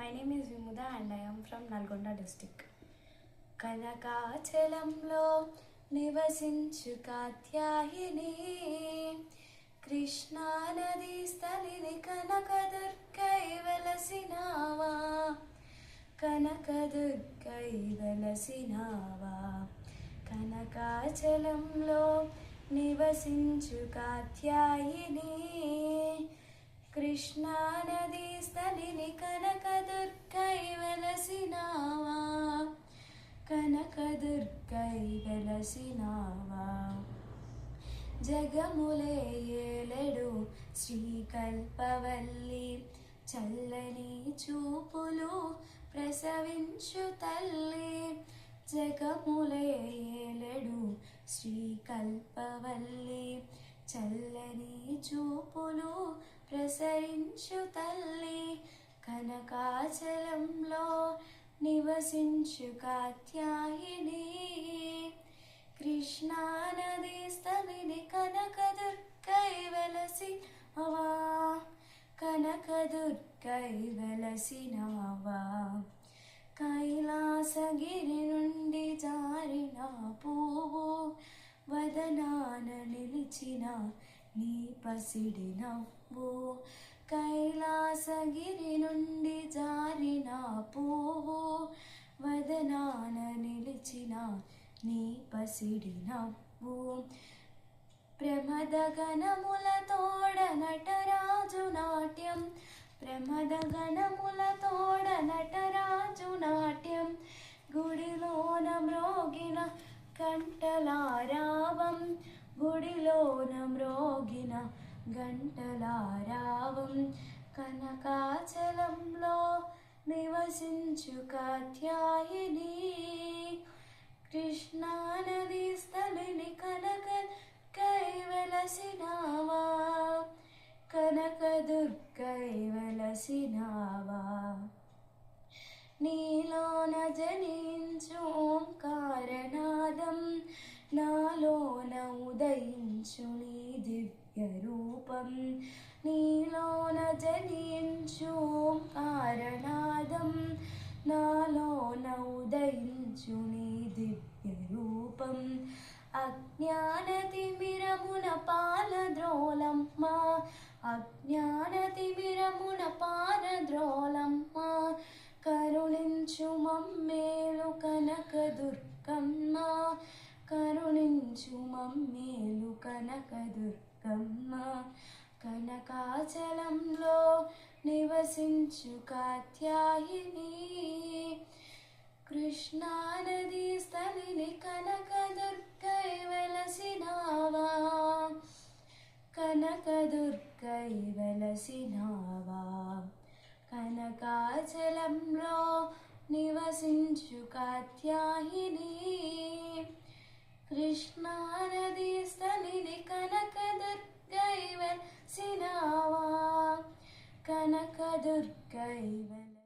My name is Vimuda and I am from Nalgonda district. కనకాచలంలో నివసించు కాత్యాయిని కృష్ణా నదీ స్థలిని కనకదుర్గై వెలసినావా కనకదుర్గై వెలసినావా కనకాచలంలో నివసించు కాత్యాయిని కృష్ణా నదీ స్థలిని కనకదుర్గై వెలసినావా కనకదుర్గై వెలసినావా జగములే ఏలెడు శ్రీకల్పవల్లి చల్లని చూపులు ప్రసవించు తల్లి జగములే ఏలెడు శ్రీకల్పవల్లి చల్లని చూపులు ప్రసరించు తల్లి కనకాచలంలో నివసించు కాత్యాయిని కృష్ణా నదీ స్థలిని కనకదుర్గై వెలసినావా కనకదుర్గై వెలసినావా కైలాసగిరి నుండి జారిన పువ్వు వదనాన నిలిచిన నీ పసిడి నవ్వు కైలాసగిరి నుండి జారిన పువ్వు వదనాన నిలిచిన నీ పసిడి నవ్వు ప్రమద గణముల తోడ నటరాజు నాట్యం ప్రమద గణముల తోడ నటరాజు నాట్యం గుడిలోన మ్రోగిన గంటలారావం గుడిలోన మ్రోగిన గంటలారావం కనకాచలంలో నివసించు కాత్యాయిని కృష్ణా నదీ స్థలిని కనకదుర్గై వెలసినావా కనకదుర్గై వెలసినావా నీలోన జనించు ఓంకారనాదం నాలోన ఉదయించు నీ దివ్య రూపం నీలోన జనించు ఓంకారనాదం నాలోన ఉదయించు నీ దివ్య రూపం అజ్ఞానతిమిరమున పాలద్రోలమ్మ అజ్ఞానతిమిరమున పాలద్రోలమ్మ కరుణించు మమ్మేలు కనకదుర్గమ్మ కరుణించు మమ్మేలు కనకదుర్గమ్మ కనకాచలంలో నివసించు కాత్యాయిని కృష్ణా నదీ స్థలిని కనకదుర్గై వెలసినావా కనకదుర్గై వెలసినావా కనకాచలంలో నివసించు కాత్యాయిని కృష్ణా నదీ స్థలిని కనకదుర్గై వెలసినావా కనకదుర్గై వెల